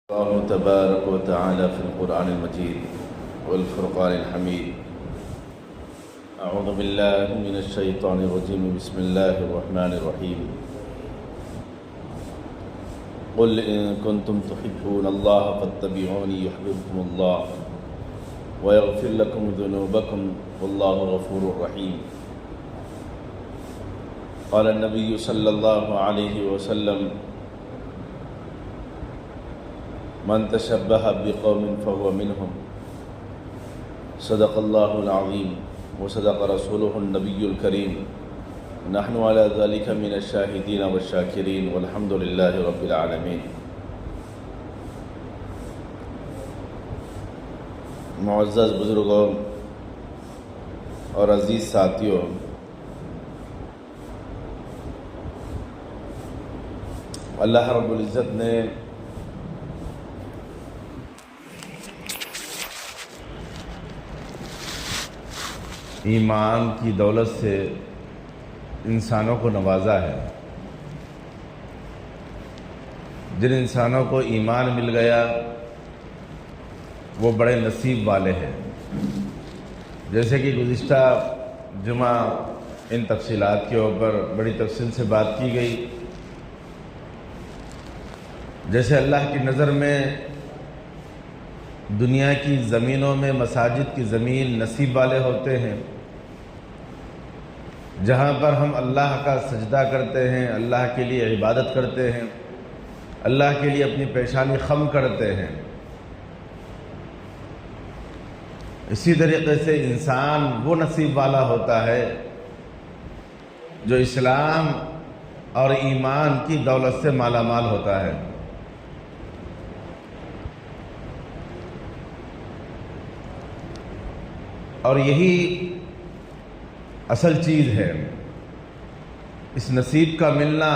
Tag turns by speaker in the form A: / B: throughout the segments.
A: الله تبارك وتعالى في القرآن المجيد والفرقان الحميد. أعوذ بالله من الشيطان الرجيم. بسم الله الرحمن الرحيم. قل إن كنتم تحبون الله فاتبعوني يحببكم الله ويغفر لكم ذنوبكم والله غفور رحيم. قال النبي صلى الله عليه وسلم: من تشبه بقوم فهو منهم. صدق الله العظيم وصدق رسوله النبي الكريم. نحن على ذلك من الشاهدين والشاكرين والحمد لله رب العالمين. معزز بزرگوں اور عزیز ساتھیوں، اللہ رب العزت نے ایمان کی دولت سے انسانوں کو نوازا ہے. جن انسانوں کو ایمان مل گیا وہ بڑے نصیب والے ہیں. جیسے کہ گزشتہ جمعہ ان تفصیلات کے اوپر بڑی تفصیل سے بات کی گئی. جیسے اللہ کی نظر میں دنیا کی زمینوں میں مساجد کی زمین نصیب والے ہوتے ہیں، جہاں پر ہم اللہ کا سجدہ کرتے ہیں، اللہ کے لیے عبادت کرتے ہیں، اللہ کے لیے اپنی پیشانی خم کرتے ہیں. اسی طریقے سے انسان وہ نصیب والا ہوتا ہے جو اسلام اور ایمان کی دولت سے مالا مال ہوتا ہے. اور یہی اصل چیز ہے. اس نصیب کا ملنا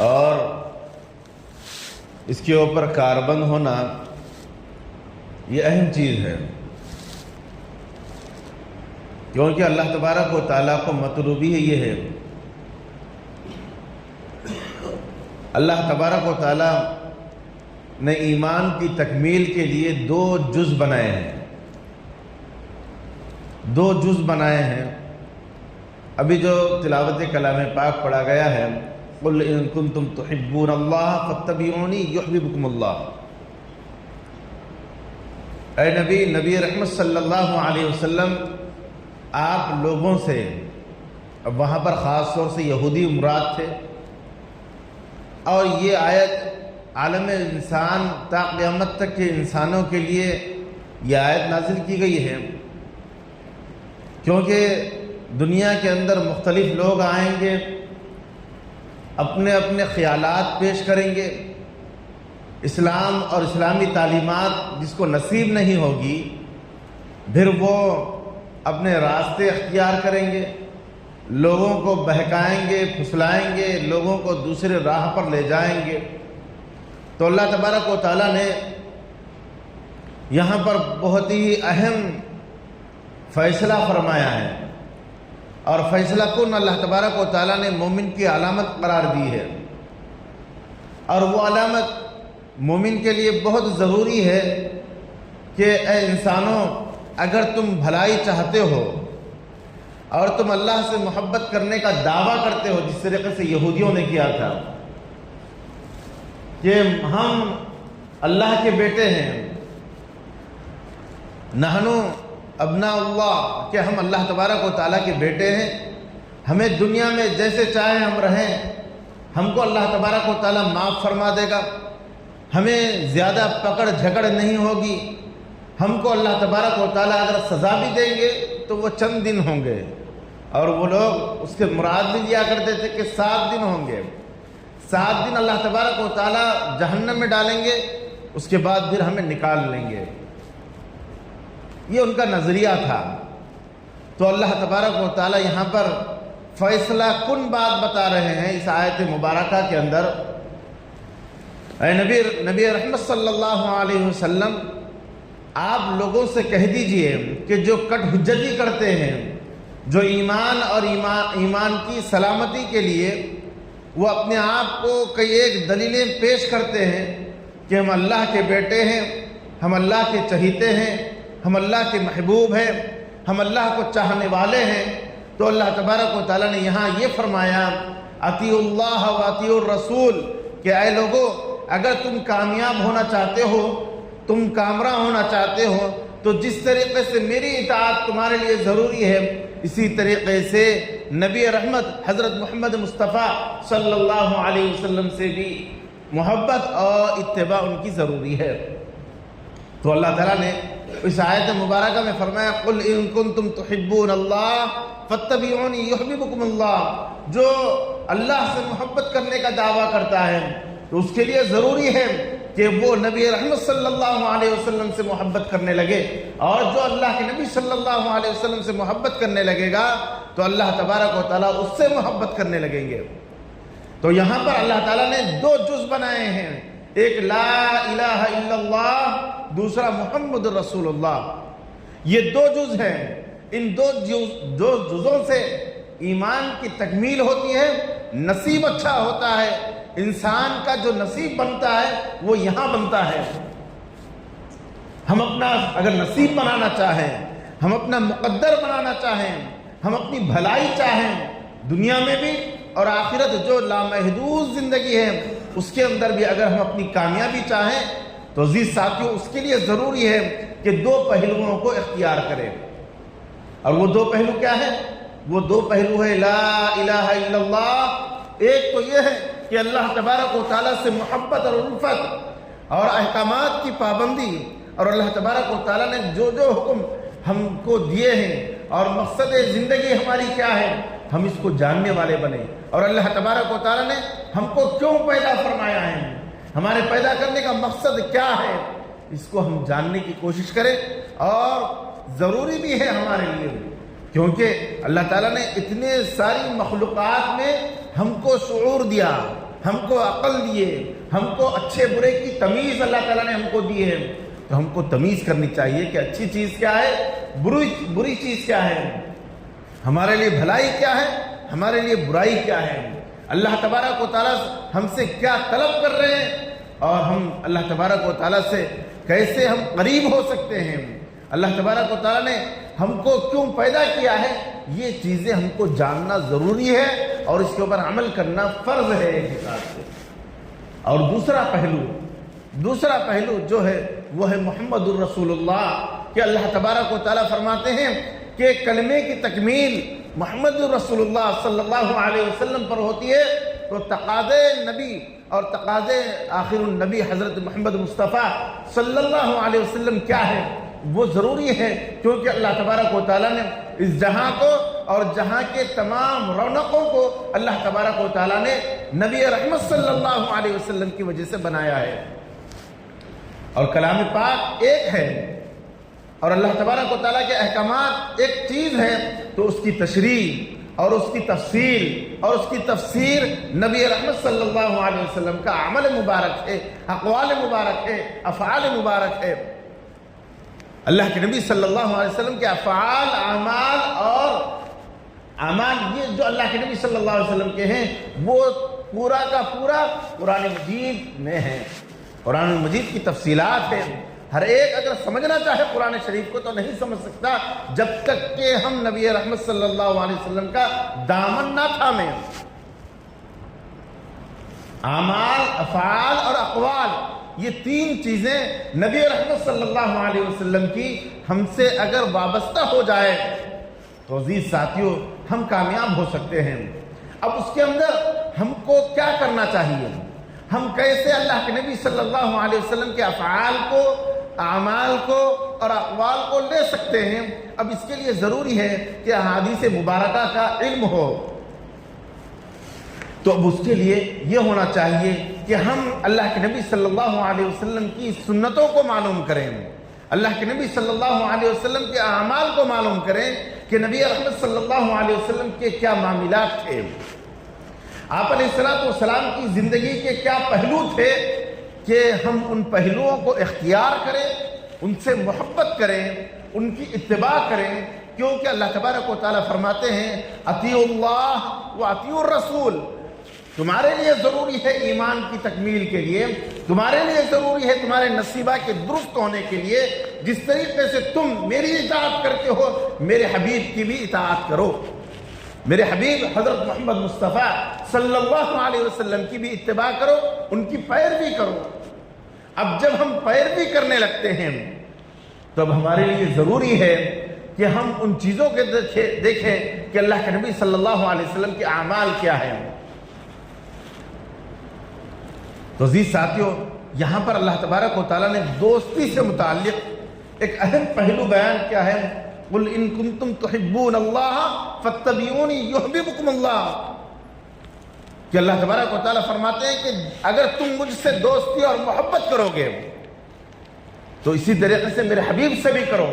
A: اور اس کے اوپر کاربند ہونا یہ اہم چیز ہے، کیونکہ اللہ تبارک و تعالیٰ کو مطلوبی یہ ہے. اللہ تبارک و تعالیٰ نے ایمان کی تکمیل کے لیے دو جز بنائے ہیں. ابھی جو تلاوت کلام پاک پڑھا گیا ہے، قل ان کنتم تحبون اللہ فاتبعونی یحببکم اللہ. اے نبی رحمت صلی اللہ علیہ وسلم، آپ لوگوں سے، اب وہاں پر خاص طور سے یہودی مراد تھے، اور یہ آیت عالم انسان تا قیامت تک کے انسانوں کے لیے یہ آیت نازل کی گئی ہے، کیونکہ دنیا کے اندر مختلف لوگ آئیں گے، اپنے اپنے خیالات پیش کریں گے. اسلام اور اسلامی تعلیمات جس کو نصیب نہیں ہوگی، پھر وہ اپنے راستے اختیار کریں گے، لوگوں کو بہکائیں گے، پھسلائیں گے، لوگوں کو دوسرے راہ پر لے جائیں گے. تو اللہ تبارک و تعالیٰ نے یہاں پر بہت ہی اہم فیصلہ فرمایا ہے، اور فیصلہ کن اللہ تبارک و تعالیٰ نے مومن کی علامت قرار دی ہے. اور وہ علامت مومن کے لیے بہت ضروری ہے کہ اے انسانوں، اگر تم بھلائی چاہتے ہو اور تم اللہ سے محبت کرنے کا دعویٰ کرتے ہو، جس طریقے سے یہودیوں نے کیا تھا کہ ہم اللہ کے بیٹے ہیں، نحنو ابناء اللہ، کہ ہم اللہ تبارک و تعالیٰ کے بیٹے ہیں، ہمیں دنیا میں جیسے چاہے ہم رہیں، ہم کو اللہ تبارک و تعالیٰ معاف فرما دے گا، ہمیں زیادہ پکڑ جھگڑ نہیں ہوگی، ہم کو اللہ تبارک و تعالیٰ اگر سزا بھی دیں گے تو وہ چند دن ہوں گے. اور وہ لوگ اس کے مراد بھی لیا کرتے تھے کہ 7 دن ہوں گے. 7 دن اللہ تبارک و تعالیٰ جہنم میں ڈالیں گے، اس کے بعد پھر ہمیں نکال لیں گے. یہ ان کا نظریہ تھا. تو اللہ تبارک و تعالیٰ یہاں پر فیصلہ کن بات بتا رہے ہیں اس آیت مبارکہ کے اندر. اے نبی رحمت صلی اللہ علیہ وسلم، آپ لوگوں سے کہہ دیجئے کہ جو کٹ حجتی کرتے ہیں، جو ایمان اور ایمان کی سلامتی کے لیے وہ اپنے آپ کو کئی ایک دلیلیں پیش کرتے ہیں، کہ ہم اللہ کے بیٹے ہیں، ہم اللہ کے چہیتے ہیں، ہم اللہ کے محبوب ہیں، ہم اللہ کو چاہنے والے ہیں، تو اللہ تبارک و تعالیٰ نے یہاں یہ فرمایا اطیعوا اللہ و اطیعوا الرسول کہ اے لوگو اگر تم کامیاب ہونا چاہتے ہو، تم کامراں ہونا چاہتے ہو، تو جس طریقے سے میری اطاعت تمہارے لیے ضروری ہے، اسی طریقے سے نبی رحمت حضرت محمد مصطفیٰ صلی اللہ علیہ وسلم سے بھی محبت اور اتباع ان کی ضروری ہے۔ تو اللہ تعالیٰ نے اس آیت مبارکہ میں فرمایا قل ان کنتم تحبون اللہ فاتبعونی یحببکم اللہ، جو اللہ سے محبت کرنے کا دعویٰ کرتا ہے تو اس کے لیے ضروری ہے کہ وہ نبی رحمت صلی اللہ علیہ وسلم سے محبت کرنے لگے، اور جو اللہ کے نبی صلی اللہ علیہ وسلم سے محبت کرنے لگے گا تو اللہ تبارک و تعالیٰ اس سے محبت کرنے لگیں گے۔ تو یہاں پر اللہ تعالیٰ نے دو جز بنائے ہیں، ایک لا الہ الا اللہ، دوسرا محمد رسول اللہ۔ یہ دو جز ہیں، ان دو جزوں سے ایمان کی تکمیل ہوتی ہے، نصیب اچھا ہوتا ہے، انسان کا جو نصیب بنتا ہے وہ یہاں بنتا ہے۔ ہم اپنا اگر نصیب بنانا چاہیں، ہم اپنا مقدر بنانا چاہیں، ہم اپنی بھلائی چاہیں دنیا میں بھی اور آخرت جو لامحدود زندگی ہے اس کے اندر بھی، اگر ہم اپنی کامیابی چاہیں تو عزیز ساتھیوں اس کے لیے ضروری ہے کہ دو پہلوؤں کو اختیار کریں۔ اور وہ دو پہلو کیا ہے؟ وہ دو پہلو ہے لا الہ الا اللہ۔ ایک تو یہ ہے کہ اللہ تبارک و تعالیٰ سے محبت اور الفت اور احکامات کی پابندی، اور اللہ تبارک و تعالیٰ نے جو جو حکم ہم کو دیے ہیں اور مقصد زندگی ہماری کیا ہے ہم اس کو جاننے والے بنے، اور اللہ تبارک و تعالیٰ نے ہم کو کیوں پیدا فرمایا ہے، ہمارے پیدا کرنے کا مقصد کیا ہے، اس کو ہم جاننے کی کوشش کریں۔ اور ضروری بھی ہے ہمارے لیے، کیونکہ اللہ تعالیٰ نے اتنے ساری مخلوقات میں ہم کو شعور دیا، ہم کو عقل دیے، ہم کو اچھے برے کی تمیز اللہ تعالیٰ نے ہم کو دی ہے، تو ہم کو تمیز کرنی چاہیے کہ اچھی چیز کیا ہے، بری چیز کیا ہے، ہمارے لیے بھلائی کیا ہے، ہمارے لیے برائی کیا ہے، اللہ تبارک و تعالیٰ ہم سے کیا طلب کر رہے ہیں، اور ہم اللہ تبارک و تعالیٰ سے کیسے ہم قریب ہو سکتے ہیں، اللہ تبارک و تعالیٰ نے ہم کو کیوں پیدا کیا ہے، یہ چیزیں ہم کو جاننا ضروری ہے اور اس کے اوپر عمل کرنا فرض ہے ایک حساب سے۔ اور دوسرا پہلو جو ہے وہ ہے محمد الرسول اللہ، کہ اللہ تبارک و تعالیٰ فرماتے ہیں کہ کلمے کی تکمیل محمد الرسول اللہ صلی اللہ علیہ وسلم پر ہوتی ہے، تو تقاضے نبی اور تقاضے آخر النبی حضرت محمد مصطفیٰ صلی اللہ علیہ وسلم کیا ہے، وہ ضروری ہے، کیونکہ اللہ تبارک و تعالیٰ نے اس جہاں کو اور جہاں کے تمام رونقوں کو اللہ تبارک و تعالیٰ نے نبی رحمت صلی اللہ علیہ وسلم کی وجہ سے بنایا ہے۔ اور کلام پاک ایک ہے اور اللہ تبارک و تعالیٰ کے احکامات ایک چیز ہے، تو اس کی تشریح اور اس کی تفصیل اور اس کی تفسیر نبی رحمت صلی اللہ علیہ وسلم کا عمل مبارک ہے، اقوال مبارک ہے، افعال مبارک ہے۔ اللہ کے نبی صلی اللہ علیہ وسلم کے افعال، اعمال اور اعمال یہ جو اللہ کے نبی صلی اللہ علیہ وسلم کے ہیں وہ پورا کا پورا قرآن مجید میں ہے، قرآن مجید کی تفصیلات ہیں۔ ہر ایک اگر سمجھنا چاہے قرآن شریف کو تو نہیں سمجھ سکتا جب تک کہ ہم نبی رحمت صلی اللہ علیہ وسلم کا دامن نہ تھامیں۔ اعمال، افعال اور اقوال، یہ تین چیزیں نبی رحمت صلی اللہ علیہ وسلم کی ہم سے اگر وابستہ ہو جائے تو عزیز ساتھیوں ہم کامیاب ہو سکتے ہیں۔ اب اس کے اندر ہم کو کیا کرنا چاہیے، ہم کیسے اللہ کے نبی صلی اللہ علیہ وسلم کے افعال کو، اعمال کو اور اقوال کو لے سکتے ہیں۔ اب اس کے لیے ضروری ہے کہ احادیث مبارکہ کا علم ہو، تو اب اس کے لیے یہ ہونا چاہیے کہ ہم اللہ کے نبی صلی اللہ علیہ وسلم کی سنتوں کو معلوم کریں، اللہ کے نبی صلی اللہ علیہ وسلم کے اعمال کو معلوم کریں کہ نبی رحمت صلی اللہ علیہ وسلم کے کیا معاملات تھے، آپ علیہ السلام کی زندگی کے کیا پہلو تھے، کہ ہم ان پہلوؤں کو اختیار کریں، ان سے محبت کریں، ان کی اتباع کریں، کیونکہ اللہ تبارک و تعالیٰ فرماتے ہیں اطیعوا اللہ و اطیعوا الرسول، تمہارے لیے ضروری ہے ایمان کی تکمیل کے لیے، تمہارے لیے ضروری ہے تمہارے نصیبہ کے درست ہونے کے لیے، جس طریقے سے تم میری اطاعت کرتے ہو میرے حبیب کی بھی اطاعت کرو، میرے حبیب حضرت محمد مصطفیٰ صلی اللہ علیہ وسلم کی بھی اتباع کرو، ان کی پیروی کرو۔ اب جب ہم پیروی کرنے لگتے ہیں تو اب ہمارے لیے ضروری ہے کہ ہم ان چیزوں کے دیکھیں کہ اللہ کے نبی صلی اللہ علیہ وسلم کے اعمال کیا ہیں۔ تو عزیز ساتھیوں، یہاں پر اللہ تبارک و تعالیٰ نے دوستی سے متعلق ایک اہم پہلو بیان کیا ہے، قُلْ إِن كُنتُمْ تُحِبُّونَ اللَّهَ فَاتَّبِعُونِي يُحْبِبْكُمُ اللَّهُ، کہ اللہ تبارک و تعالیٰ فرماتے ہیں کہ اگر تم مجھ سے دوستی اور محبت کرو گے تو اسی طریقے سے میرے حبیب سے بھی کرو۔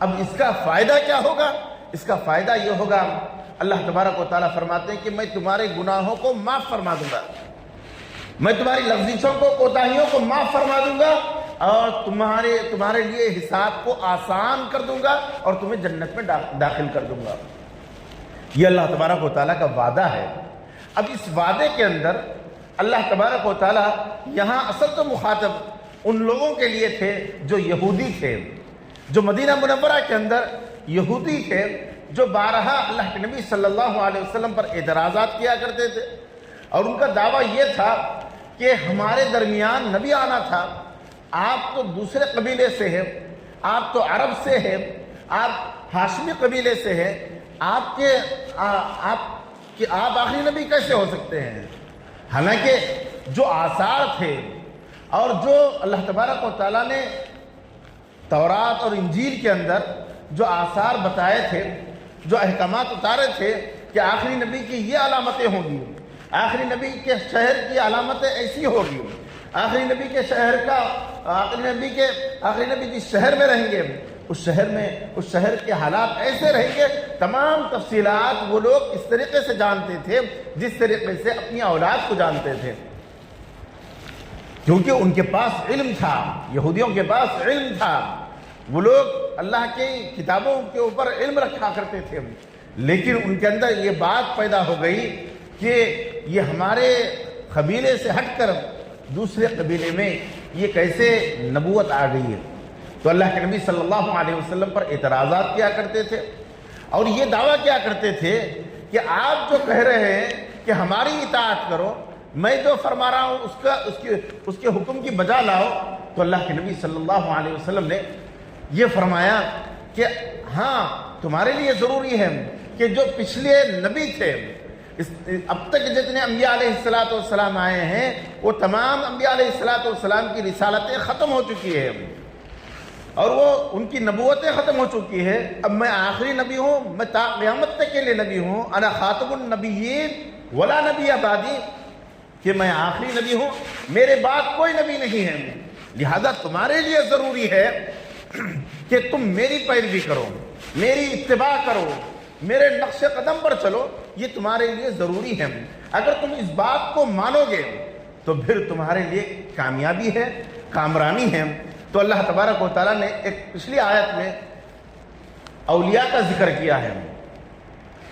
A: اب اس کا فائدہ کیا ہوگا؟ اس کا فائدہ یہ ہوگا، اللہ تبارک و تعالیٰ فرماتے ہیں کہ میں تمہارے گناہوں کو معاف فرما دوں گا، میں تمہاری لغزشوں کو، کوتاہیوں کو معاف فرما دوں گا، اور تمہارے لیے حساب کو آسان کر دوں گا اور تمہیں جنت میں داخل کر دوں گا۔ یہ اللہ تبارک و تعالیٰ کا وعدہ ہے۔ اب اس وعدے کے اندر اللہ تبارک و تعالیٰ یہاں اصل تو مخاطب ان لوگوں کے لیے تھے جو یہودی تھے، جو مدینہ منورہ کے اندر یہودی تھے، جو بارہا اللہ کے نبی صلی اللہ علیہ وسلم پر اعتراضات کیا کرتے تھے، اور ان کا دعویٰ یہ تھا کہ ہمارے درمیان نبی آنا تھا، آپ تو دوسرے قبیلے سے ہیں، آپ تو عرب سے ہیں، آپ ہاشمی قبیلے سے ہیں، آپ آخری نبی کیسے ہو سکتے ہیں؟ حالانکہ جو آثار تھے اور جو اللہ تبارک و تعالیٰ نے تورات اور انجیل کے اندر جو آثار بتائے تھے، جو احکامات اتارے تھے کہ آخری نبی کی یہ علامتیں ہوں گی، آخری نبی کے شہر کی علامتیں ایسی ہوگی، آخری نبی کے شہر کا آخری نبی جس شہر میں رہیں گے اس شہر کے حالات ایسے رہیں گے، تمام تفصیلات وہ لوگ اس طریقے سے جانتے تھے جس طریقے سے اپنی اولاد کو جانتے تھے، کیونکہ ان کے پاس علم تھا، یہودیوں کے پاس علم تھا، وہ لوگ اللہ کی کتابوں کے اوپر علم رکھا کرتے تھے، لیکن ان کے اندر یہ بات پیدا ہو گئی کہ یہ ہمارے قبیلے سے ہٹ کر دوسرے قبیلے میں یہ کیسے نبوت آ گئی ہے۔ تو اللہ کے نبی صلی اللہ علیہ وسلم پر اعتراضات کیا کرتے تھے اور یہ دعویٰ کیا کرتے تھے کہ آپ جو کہہ رہے ہیں کہ ہماری اطاعت کرو، میں جو فرما رہا ہوں اس کے حکم کی بجا لاؤ، تو اللہ کے نبی صلی اللہ علیہ وسلم نے یہ فرمایا کہ ہاں تمہارے لیے ضروری ہے کہ جو پچھلے نبی تھے، اب تک جتنے انبیاء علیہ السلام آئے ہیں وہ تمام انبیاء علیہ السلام کی رسالتیں ختم ہو چکی ہیں اور وہ ان کی نبوتیں ختم ہو چکی ہے۔ اب میں آخری نبی ہوں، میں تا قیامت تک کے لیے نبی ہوں، انا خاتم النبیین ولا نبی بعدی، کہ میں آخری نبی ہوں، میرے بعد کوئی نبی نہیں ہے، لہذا تمہارے لیے ضروری ہے کہ تم میری پیروی کرو، میری اتباع کرو، میرے نقش قدم پر چلو، یہ تمہارے لیے ضروری ہے۔ اگر تم اس بات کو مانو گے تو پھر تمہارے لیے کامیابی ہے، کامرانی ہے۔ تو اللہ تبارک و تعالیٰ نے ایک پچھلی آیت میں اولیاء کا ذکر کیا ہے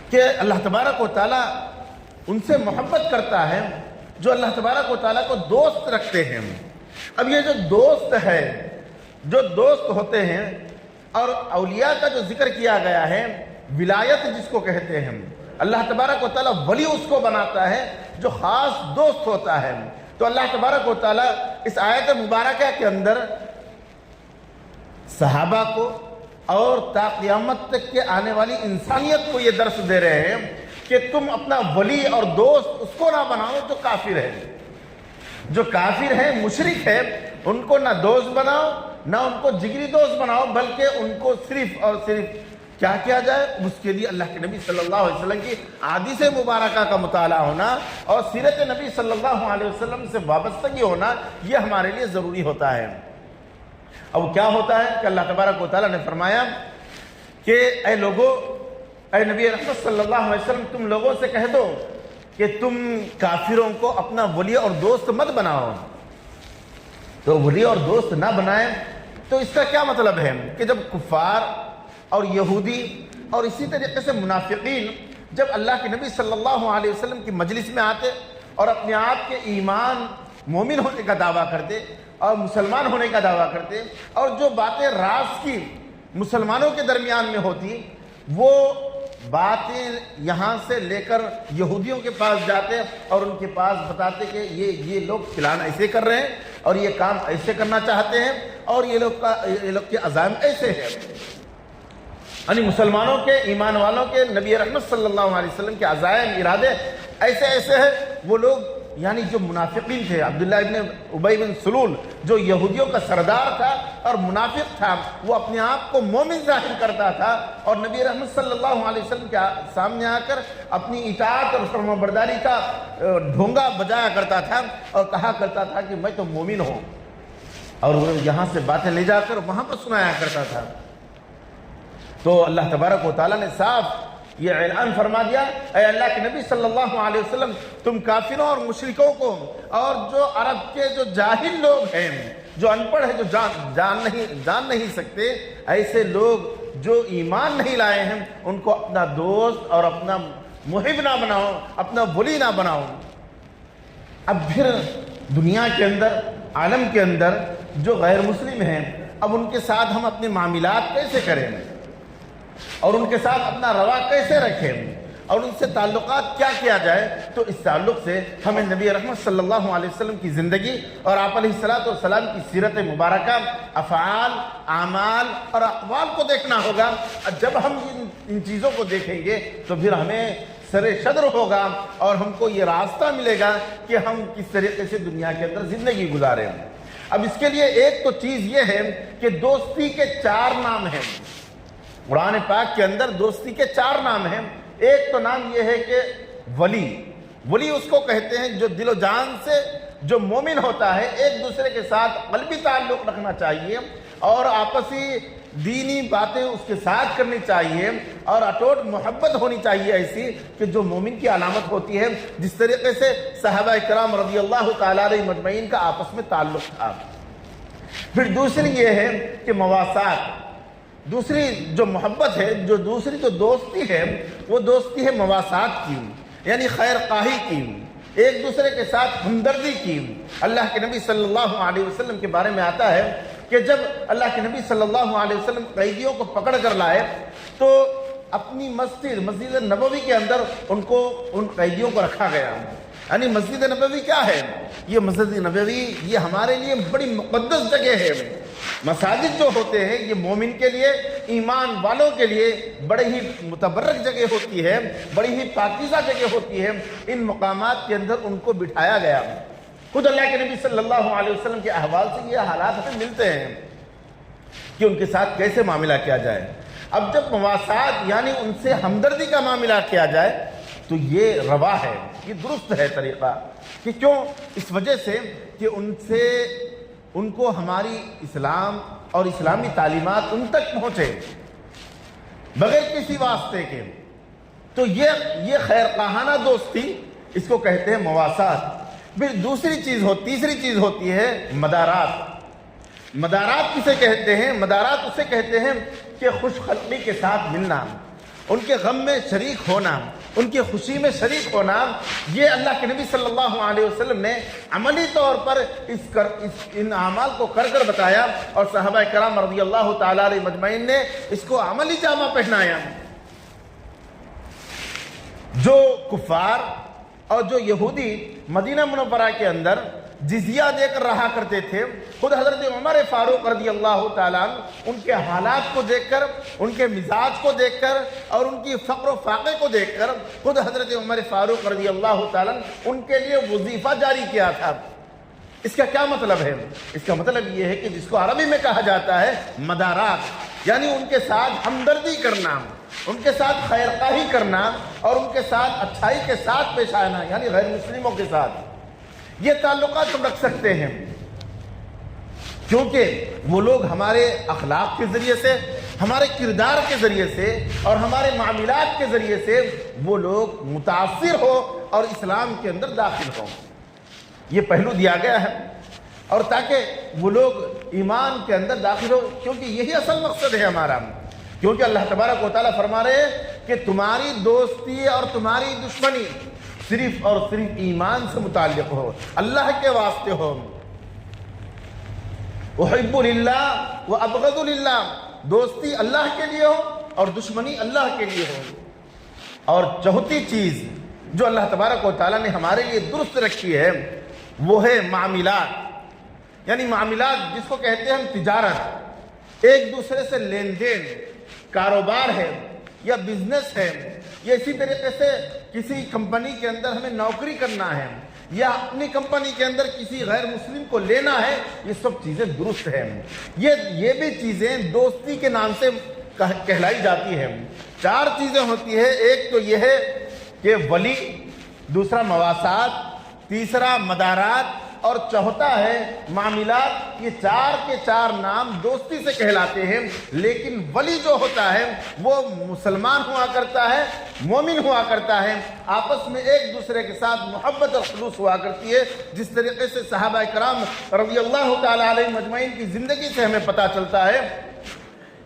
A: کہ اللہ تبارک و تعالیٰ ان سے محبت کرتا ہے جو اللہ تبارک و تعالیٰ کو دوست رکھتے ہیں۔ اب یہ جو دوست ہے، جو دوست ہوتے ہیں، اور اولیاء کا جو ذکر کیا گیا ہے، ولایت جس کو کہتے ہیں، اللہ تبارک و تعالیٰ ولی اس کو بناتا ہے جو خاص دوست ہوتا ہے۔ تو اللہ تبارک و تعالیٰ اس آیت مبارکہ کے اندر صحابہ کو اور تا قیامت تک کے آنے والی انسانیت کو یہ درس دے رہے ہیں کہ تم اپنا ولی اور دوست اس کو نہ بناؤ جو کافر ہے، جو کافر ہے، مشرک ہے، ان کو نہ دوست بناؤ، نہ ان کو جگری دوست بناؤ، بلکہ ان کو صرف اور صرف کیا کیا جائے، اس کے لیے اللہ کے نبی صلی اللہ علیہ وسلم کی احادیث مبارکہ کا مطالعہ ہونا اور سیرت نبی صلی اللہ علیہ وسلم سے وابستگی ہونا، یہ ہمارے لیے ضروری ہوتا ہے۔ اب کیا ہوتا ہے کہ اللہ تبارک و تعالیٰ نے فرمایا کہ اے لوگو، اے نبی رحمت صلی اللہ علیہ وسلم، تم لوگوں سے کہہ دو کہ تم کافروں کو اپنا ولی اور دوست مت بناؤ۔ تو ولی اور دوست نہ بنائیں تو اس کا کیا مطلب ہے کہ جب کفار اور یہودی اور اسی طریقے سے منافقین جب اللہ کے نبی صلی اللہ علیہ وسلم کی مجلس میں آتے اور اپنے آپ کے ایمان مومن ہونے کا دعویٰ کرتے اور مسلمان ہونے کا دعویٰ کرتے، اور جو باتیں راز کی مسلمانوں کے درمیان میں ہوتی وہ باتیں یہاں سے لے کر یہودیوں کے پاس جاتے اور ان کے پاس بتاتے کہ یہ لوگ پلان ایسے کر رہے ہیں اور یہ کام ایسے کرنا چاہتے ہیں اور یہ لوگ کے عزائم ایسے ہیں۔ یعنی مسلمانوں کے، ایمان والوں کے، نبی رحمت صلی اللہ علیہ وسلم کے عزائم، ارادے ایسے ایسے ہیں۔ وہ لوگ یعنی جو منافقین تھے، عبداللہ ابن ابی بن سلول جو یہودیوں کا سردار تھا اور منافق تھا، وہ اپنے آپ کو مومن ظاہر کرتا تھا اور نبی رحمت صلی اللہ علیہ وسلم کے سامنے آ کر اپنی اطاعت اور فرمانبرداری کا ڈھونگا بجایا کرتا تھا اور کہا کرتا تھا کہ میں تو مومن ہوں، اور وہ یہاں سے باتیں لے جا کر وہاں پر سنایا کرتا تھا۔ تو اللہ تبارک و تعالیٰ نے صاف یہ اعلان فرما دیا، اے اللہ کے نبی صلی اللہ علیہ وسلم، تم کافروں اور مشرکوں کو اور جو عرب کے جو جاہل لوگ ہیں، جو ان پڑھ ہیں، جو جان نہیں سکتے، ایسے لوگ جو ایمان نہیں لائے ہیں، ان کو اپنا دوست اور اپنا محب نہ بناؤ، اپنا ولی نہ بناؤ۔ اب پھر دنیا کے اندر، عالم کے اندر جو غیر مسلم ہیں، اب ان کے ساتھ ہم اپنے معاملات کیسے کریں اور ان کے ساتھ اپنا روا کیسے رکھیں اور ان سے تعلقات کیا کیا جائے؟ تو اس تعلق سے ہمیں نبی رحمت صلی اللہ علیہ وسلم کی زندگی اور آپ علیہ الصلوۃ والسلام کی سیرت مبارکہ، افعال، اعمال اور اقوال کو دیکھنا ہوگا۔ جب ہم ان چیزوں کو دیکھیں گے تو پھر ہمیں سر شدر ہوگا اور ہم کو یہ راستہ ملے گا کہ ہم کس طریقے سے دنیا کے اندر زندگی گزاریں۔ اب اس کے لیے ایک تو چیز یہ ہے کہ دوستی کے 4 نام ہیں۔ قرآن پاک کے اندر دوستی کے 4 نام ہیں۔ ایک تو نام یہ ہے کہ ولی اس کو کہتے ہیں جو دل و جان سے جو مومن ہوتا ہے ایک دوسرے کے ساتھ قلبی تعلق رکھنا چاہیے اور آپسی دینی باتیں اس کے ساتھ کرنی چاہیے اور اٹوٹ محبت ہونی چاہیے ایسی کہ جو مومن کی علامت ہوتی ہے، جس طریقے سے صحابہ کرام رضی اللہ تعالیٰ علیہ مجمعین کا آپس میں تعلق تھا۔ پھر دوسری یہ ہے کہ مواسات، دوسری جو محبت ہے، جو دوسری جو دوستی ہے، وہ دوستی ہے مواسات کی، یعنی خیر خواہی کی، ایک دوسرے کے ساتھ ہمدردی کی۔ اللہ کے نبی صلی اللہ علیہ وسلم کے بارے میں آتا ہے کہ جب اللہ کے نبی صلی اللہ علیہ وسلم قیدیوں کو پکڑ کر لائے تو اپنی مسجد نبوی کے اندر ان قیدیوں کو رکھا گیا۔ یعنی مسجد نبوی کیا ہے؟ یہ مسجد نبوی یہ ہمارے لیے بڑی مقدس جگہ ہے۔ مساجد جو ہوتے ہیں یہ مومن کے لیے، ایمان والوں کے لیے بڑی ہی متبرک جگہ ہوتی ہے، بڑی ہی پاکیزہ جگہ ہوتی ہے۔ ان مقامات کے اندر ان کو بٹھایا گیا۔ خود اللہ کے نبی صلی اللہ علیہ وسلم کے احوال سے یہ حالات ہمیں ملتے ہیں کہ ان کے ساتھ کیسے معاملہ کیا جائے۔ اب جب مواسات یعنی ان سے ہمدردی کا معاملہ کیا جائے تو یہ روا ہے، یہ درست ہے طریقہ، کہ کیوں؟ اس وجہ سے کہ ان کو ہماری اسلام اور اسلامی تعلیمات ان تک پہنچے بغیر کسی واسطے کے۔ تو یہ خیر خواہانہ دوستی، اس کو کہتے ہیں مواسات۔ پھر تیسری چیز ہوتی ہے مدارات۔ مدارات کسے کہتے ہیں؟ مدارات اسے کہتے ہیں کہ خوش خلقی کے ساتھ ملنا، ان کے غم میں شریک ہونا، ان کی خوشی میں شریک ہونا۔ یہ اللہ کے نبی صلی اللہ علیہ وسلم نے عملی طور پر ان اعمال کو کر بتایا اور صحابہ کرام رضی اللہ تعالیٰ علیہ مجمعین نے اس کو عملی جامہ پہنایا۔ جو کفار اور جو یہودی مدینہ منورہ کے اندر جزیہ دے کر رہا کرتے تھے، خود حضرت عمر فاروق رضی اللہ تعالیٰ عنہ ان کے حالات کو دیکھ کر، ان کے مزاج کو دیکھ کر اور ان کی فقر و فاقے کو دیکھ کر خود حضرت عمر فاروق رضی اللہ تعالیٰ عنہ ان کے لیے وظیفہ جاری کیا تھا۔ اس کا کیا مطلب ہے؟ اس کا مطلب یہ ہے کہ جس کو عربی میں کہا جاتا ہے مدارات، یعنی ان کے ساتھ ہمدردی کرنا، ان کے ساتھ خیر خواہی کرنا اور ان کے ساتھ اچھائی کے ساتھ پیش آنا، یعنی غیر مسلموں کے ساتھ یہ تعلقات ہم رکھ سکتے ہیں، کیونکہ وہ لوگ ہمارے اخلاق کے ذریعے سے، ہمارے کردار کے ذریعے سے اور ہمارے معاملات کے ذریعے سے وہ لوگ متاثر ہو اور اسلام کے اندر داخل ہوں۔ یہ پہلو دیا گیا ہے، اور تاکہ وہ لوگ ایمان کے اندر داخل ہو، کیونکہ یہی اصل مقصد ہے ہمارا۔ کیونکہ اللہ تبارک و تعالیٰ فرما رہے ہیں کہ تمہاری دوستی اور تمہاری دشمنی صرف اور صرف ایمان سے متعلق ہو، اللہ کے واسطے ہو۔ احب للہ و ابغض للہ، دوستی اللہ کے لیے ہو اور دشمنی اللہ کے لیے ہو۔ اور چوتھی چیز جو اللہ تبارک و تعالیٰ نے ہمارے لیے درست رکھی ہے وہ ہے معاملات، یعنی معاملات جس کو کہتے ہیں ہم تجارت، ایک دوسرے سے لین دین، کاروبار ہے یا بزنس ہے، یا اسی طریقے سے کسی کمپنی کے اندر ہمیں نوکری کرنا ہے یا اپنی کمپنی کے اندر کسی غیر مسلم کو لینا ہے، یہ سب چیزیں درست ہیں۔ یہ بھی چیزیں دوستی کے نام سے کہلائی جاتی ہیں۔ 4 چیزیں ہوتی ہیں، ایک تو یہ ہے کہ ولی، دوسرا مواسات، تیسرا مدارات اور چوتھا ہے معاملات۔ یہ 4 کے 4 نام دوستی سے کہلاتے ہیں، لیکن ولی جو ہوتا ہے وہ مسلمان ہوا کرتا ہے، مومن ہوا کرتا ہے، آپس میں ایک دوسرے کے ساتھ محبت اور خلوص ہوا کرتی ہے، جس طریقے سے صحابہ کرام رضی اللہ تعالیٰ علیہ مجمعین کی زندگی سے ہمیں پتہ چلتا ہے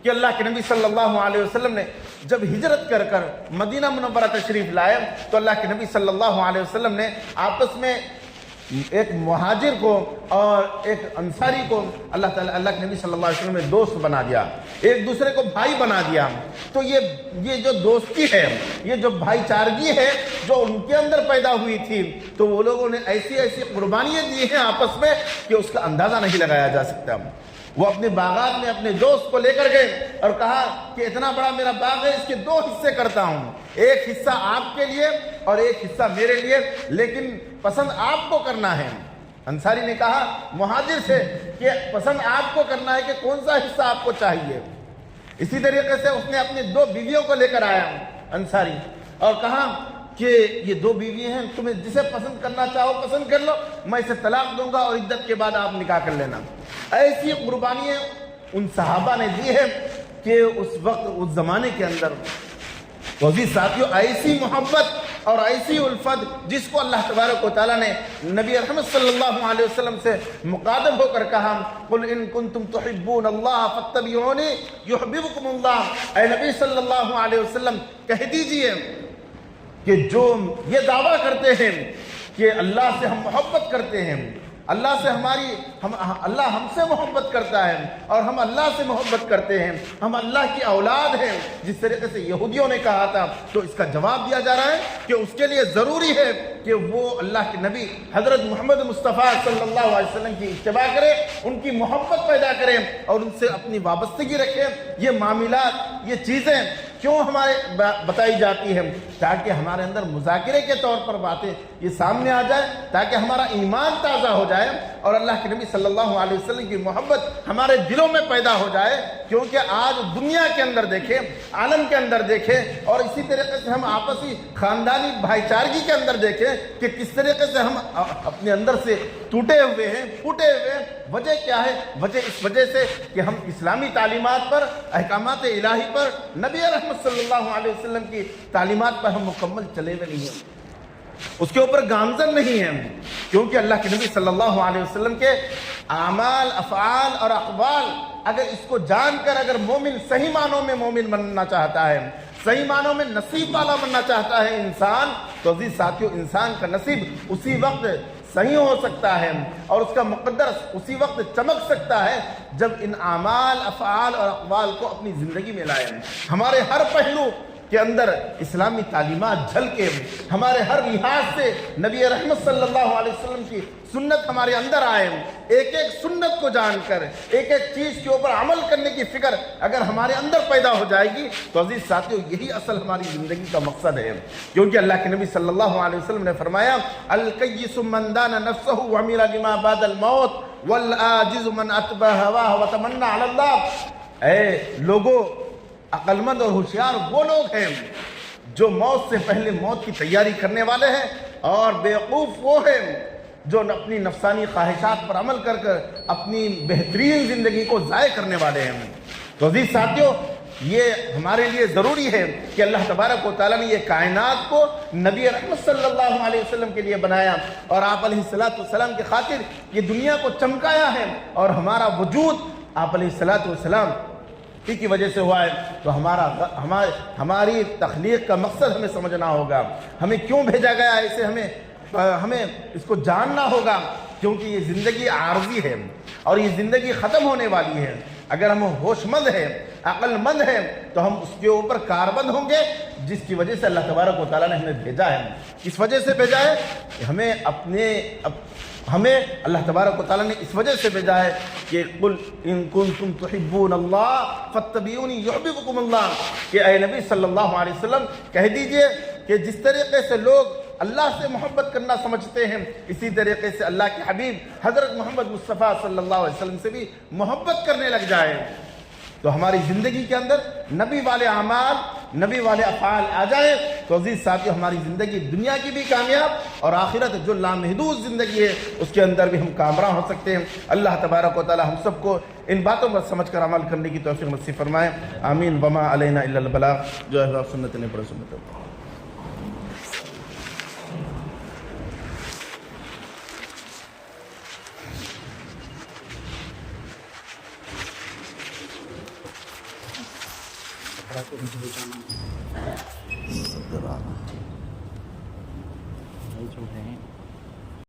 A: کہ اللہ کے نبی صلی اللہ علیہ وسلم نے جب ہجرت کر کر مدینہ منورہ تشریف لائے تو اللہ کے نبی صلی اللہ علیہ وسلم نے آپس میں ایک مہاجر کو اور ایک انصاری کو اللہ کے نبی صلی اللہ علیہ وسلم نے دوست بنا دیا، ایک دوسرے کو بھائی بنا دیا۔ تو یہ جو دوستی ہے، یہ جو بھائی چارگی ہے جو ان کے اندر پیدا ہوئی تھی، تو وہ لوگوں نے ایسی ایسی قربانیاں دی ہیں آپس میں کہ اس کا اندازہ نہیں لگایا جا سکتا۔ وہ اپنے باغات میں اپنے دوست کو لے کر گئے اور کہا کہ اتنا بڑا میرا باغ ہے، اس کے 2 حصے کرتا ہوں، ایک حصہ آپ کے لیے اور ایک حصہ میرے لیے، لیکن پسند آپ کو کرنا ہے۔ انصاری نے کہا مہاجر سے کہ پسند آپ کو کرنا ہے کہ کون سا حصہ آپ کو چاہیے۔ اسی طریقے سے اس نے اپنی 2 بیویوں کو لے کر آیا انصاری اور کہا کہ یہ 2 بیوی ہیں، تمہیں جسے پسند کرنا چاہو پسند کر لو، میں اسے طلاق دوں گا اور عدت کے بعد آپ نکاح کر لینا۔ ایسی قربانیاں ان صحابہ نے دی ہے کہ اس وقت اس زمانے کے اندر عزیز ساتھیوں ایسی محبت اور ایسی الفت جس کو اللہ تبارک و تعالیٰ نے نبی رحمت صلی اللہ علیہ وسلم سے مقادم ہو کر کہا، قل ان کنتم تحبون اللہ فاتبعونی یحببکم اللہ، اے نبی صلی اللہ علیہ وسلم کہہ دیجئے کہ جو یہ دعویٰ کرتے ہیں کہ اللہ سے ہم محبت کرتے ہیں، اللہ سے اللہ ہم سے محبت کرتا ہے اور ہم اللہ سے محبت کرتے ہیں، ہم اللہ کی اولاد ہیں، جس طریقے سے یہودیوں نے کہا تھا، تو اس کا جواب دیا جا رہا ہے کہ اس کے لیے ضروری ہے کہ وہ اللہ کے نبی حضرت محمد مصطفیٰ صلی اللہ علیہ وسلم کی اتباع کرے، ان کی محبت پیدا کرے اور ان سے اپنی وابستگی رکھے۔ یہ معاملات، یہ چیزیں کیوں ہمارے بتائی جاتی ہیں؟ تاکہ ہمارے اندر مذاکرے کے طور پر باتیں یہ سامنے آ جائے، تاکہ ہمارا ایمان تازہ ہو جائے اور اللہ کے نبی صلی اللہ علیہ وسلم کی محبت ہمارے دلوں میں پیدا ہو جائے۔ کیونکہ آج دنیا کے اندر دیکھیں، عالم کے اندر دیکھیں، اور اسی طریقے سے ہم آپسی خاندانی بھائی چارگی کے اندر دیکھیں کہ کس طریقے سے ہم اپنے اندر سے ٹوٹے ہوئے ہیں، پھوٹے ہوئے ہیں۔ وجہ کیا ہے؟ وجہ اس وجہ سے کہ ہم اسلامی تعلیمات پر، احکامات الہی پر، نبی رحمت صلی اللہ علیہ وسلم کی تعلیمات پر ہم مکمل چلے ہوئے نہیں ہیں، اس کے اوپر گامزن نہیں ہیں۔ کیونکہ اللہ کے نبی صلی اللہ علیہ وسلم کے اعمال، افعال اور اقوال اگر اس کو جان کر اگر مومن صحیح معنوں میں مومن بننا چاہتا ہے، صحیح معنوں میں نصیب والا بننا چاہتا ہے انسان، تو عزیز ساتھیوں انسان کا نصیب اسی وقت صحیح ہو سکتا ہے اور اس کا مقدر اسی وقت چمک سکتا ہے جب ان اعمال، افعال اور اقوال کو اپنی زندگی میں لائیں۔ ہمارے ہر پہلو کے اندر اسلامی تعلیمات جھل کے، ہمارے ہر لحاظ سے نبی رحمت صلی اللہ علیہ وسلم کی سنت ہمارے اندر آئے، ایک ایک سنت کو جان کر، ایک ایک چیز کے اوپر عمل کرنے کی فکر اگر ہمارے اندر پیدا ہو جائے گی تو عزیز ساتھیوں یہی اصل ہماری زندگی کا مقصد ہے۔ کیونکہ اللہ کے نبی صلی اللہ علیہ وسلم نے فرمایا، الکیس من دان نفسہ وعمل لما بعد الموت والعاجز من اتبع ہواہ وتمنى علی اللہ۔ اے لوگوں، عقل مند اور ہوشیار وہ لوگ ہیں جو موت سے پہلے موت کی تیاری کرنے والے ہیں، اور بیوقوف وہ ہیں جو اپنی نفسانی خواہشات پر عمل کر کر اپنی بہترین زندگی کو ضائع کرنے والے ہیں۔ تو عزیز ساتھیوں، یہ ہمارے لیے ضروری ہے کہ اللہ تبارک و تعالیٰ نے یہ کائنات کو نبی رحمت صلی اللہ علیہ وسلم کے لیے بنایا اور آپ علیہ السلام کی خاطر یہ دنیا کو چمکایا ہے، اور ہمارا وجود آپ علیہ السلام ہی کی وجہ سے ہوا ہے، تو ہماری تخلیق کا مقصد ہمیں سمجھنا ہوگا، ہمیں کیوں بھیجا گیا ہے اسے ہمیں اس کو جاننا ہوگا، کیونکہ یہ زندگی عارضی ہے اور یہ زندگی ختم ہونے والی ہے۔ اگر ہم ہوش مند ہیں، عقل مند ہیں، تو ہم اس کے اوپر کاربند ہوں گے، جس کی وجہ سے اللہ تبارک و تعالیٰ نے ہمیں بھیجا ہے۔ کس وجہ سے بھیجا ہے؟ ہمیں اللہ تبارک و تعالیٰ نے اس وجہ سے بھیجا ہے کہ قل ان کنتم تحبون اللہ فاتبعونی یحببکم اللہ، کہ اے نبی صلی اللہ علیہ وسلم کہہ دیجئے کہ جس طریقے سے لوگ اللہ سے محبت کرنا سمجھتے ہیں، اسی طریقے سے اللہ کے حبیب حضرت محمد مصطفیٰ صلی اللہ علیہ وسلم سے بھی محبت کرنے لگ جائے، تو ہماری زندگی کے اندر نبی والے اعمال، نبی والے افعال آ جائیں، تو عزیز ساتھیو ہماری زندگی دنیا کی بھی کامیاب اور آخرت جو لامحدود زندگی ہے اس کے اندر بھی ہم کامراں ہو سکتے ہیں۔ اللہ تبارک و تعالی ہم سب کو ان باتوں پر سمجھ کر عمل کرنے کی توفیق نصیب فرمائے، آمین۔ وما علینا الا البلاغ، جو احباب سنت نے پڑھے سنت۔
B: جو ہیں